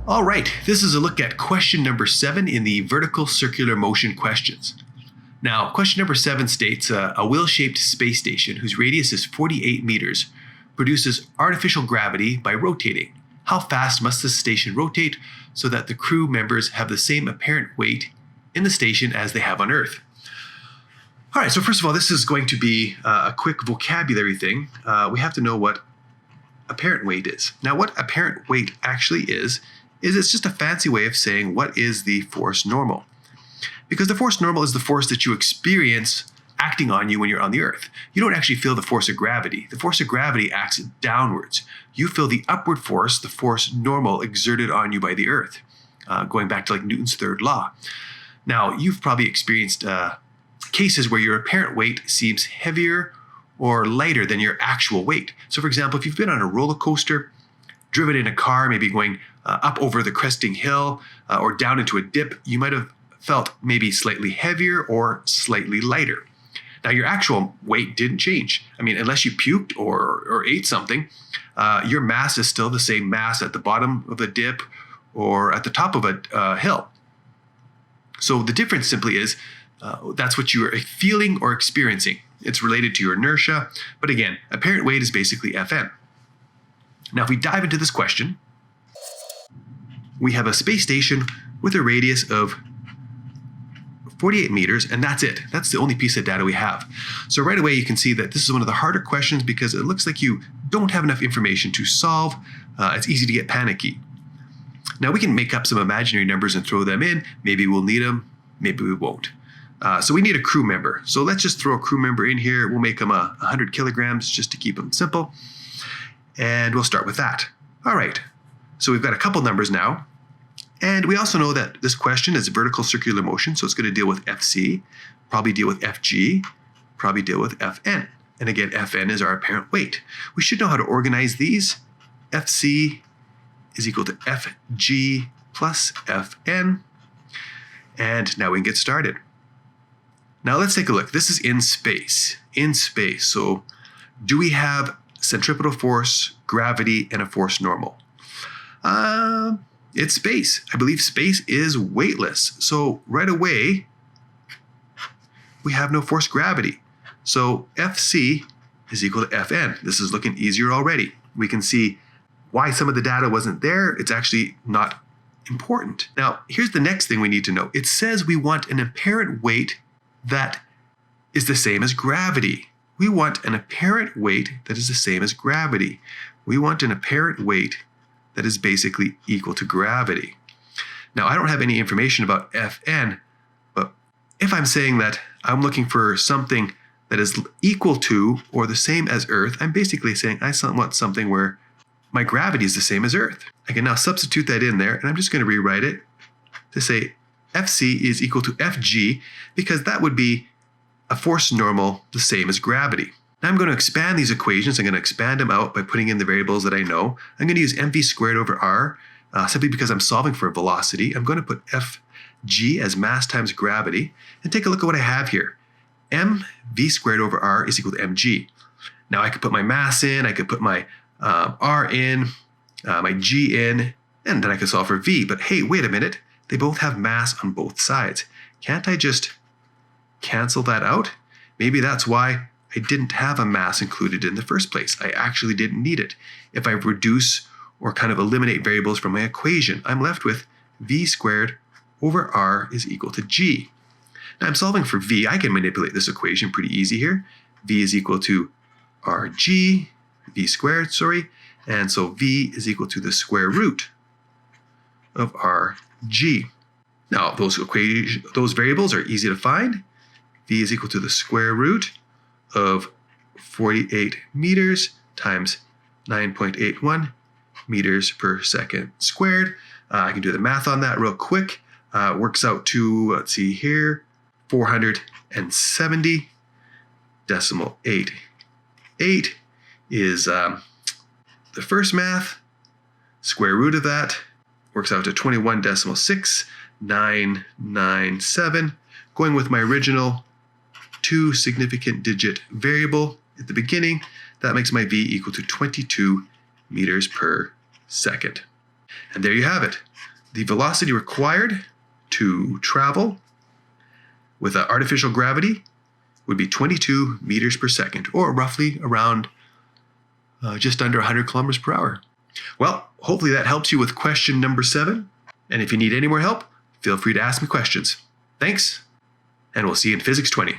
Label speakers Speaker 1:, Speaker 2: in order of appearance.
Speaker 1: All right, this is a look at question number 7 in the vertical circular motion questions. Now, question number 7 states a wheel-shaped space station whose radius is 48 meters produces artificial gravity by rotating. How fast must this station rotate so that the crew members have the same apparent weight in the station as they have on Earth? All right, so first of all, this is going to be a quick vocabulary thing. We have to know what apparent weight is. Now, what apparent weight actually is it's just a fancy way of saying what is the force normal. Because the force normal is the force that you experience acting on you when you're on the Earth. You don't actually feel the force of gravity. The force of gravity acts downwards. You feel the upward force, the force normal exerted on you by the Earth, going back to like Newton's third law. Now, you've probably experienced cases where your apparent weight seems heavier or lighter than your actual weight. So for example, if you've been on a roller coaster, driven in a car, maybe going up over the cresting hill or down into a dip, you might have felt maybe slightly heavier or slightly lighter. Now your actual weight didn't change. I mean, unless you puked or ate something, your mass is still the same mass at the bottom of a dip or at the top of a hill. So the difference simply is that's what you are feeling or experiencing. It's related to your inertia, but again, apparent weight is basically Fn. Now if we dive into this question, we have a space station with a radius of 48 meters, and that's it. That's the only piece of data we have. So right away you can see that this is one of the harder questions because it looks like you don't have enough information to solve. It's easy to get panicky. Now we can make up some imaginary numbers and throw them in. Maybe we'll need them, maybe we won't. So we need a crew member. So let's just throw a crew member in here. We'll make them 100 kilograms just to keep them simple. And we'll start with that. All right, so we've got a couple numbers now. And we also know that this question is vertical circular motion, so it's going to deal with Fc, probably deal with Fg, probably deal with Fn. And again, Fn is our apparent weight. We should know how to organize these. Fc is equal to Fg plus Fn. And now we can get started. Now let's take a look. This is in space. In space. So do we have centripetal force, gravity, and a force normal? It's space. I believe space is weightless. So right away, we have no force gravity. So Fc is equal to Fn. This is looking easier already. We can see why some of the data wasn't there. It's actually not important. Now, here's the next thing we need to know. It says we want an apparent weight that is the same as gravity. We want an apparent weight that is the same as gravity. We want an apparent weight that is basically equal to gravity. Now, I don't have any information about Fn, but if I'm saying that I'm looking for something that is equal to or the same as Earth, I'm basically saying I want something where my gravity is the same as Earth. I can now substitute that in there, and I'm just going to rewrite it to say Fc is equal to Fg, because that would be a force normal the same as gravity. Now I'm going to expand these equations. I'm going to expand them out by putting in the variables that I know. I'm going to use mv squared over r, simply because I'm solving for velocity. I'm going to put Fg as mass times gravity, and take a look at what I have here. mv squared over r is equal to mg. Now I could put my mass in, I could put my r in, my g in, and then I could solve for v. But hey, wait a minute. They both have mass on both sides. Can't I just cancel that out? Maybe that's why I didn't have a mass included in the first place. I actually didn't need it. If I reduce or kind of eliminate variables from my equation, I'm left with v squared over r is equal to g. Now I'm solving for v. I can manipulate this equation pretty easy here. V is equal to rg, v squared, and so v is equal to the square root of rg. Now those variables are easy to find. V is equal to the square root of 48 meters times 9.81 meters per second squared. I can do the math on that real quick. Works out to, let's see here, 470.88 is the first math. Square root of that works out to 21.6997. Going with my original 2 significant digit variable at the beginning, that makes my v equal to 22 meters per second. And there you have it. the velocity required to travel with an artificial gravity would be 22 meters per second, or roughly around just under 100 kilometers per hour. Well, hopefully that helps you with question number 7. And if you need any more help, feel free to ask me questions. Thanks, and we'll see you in Physics 20.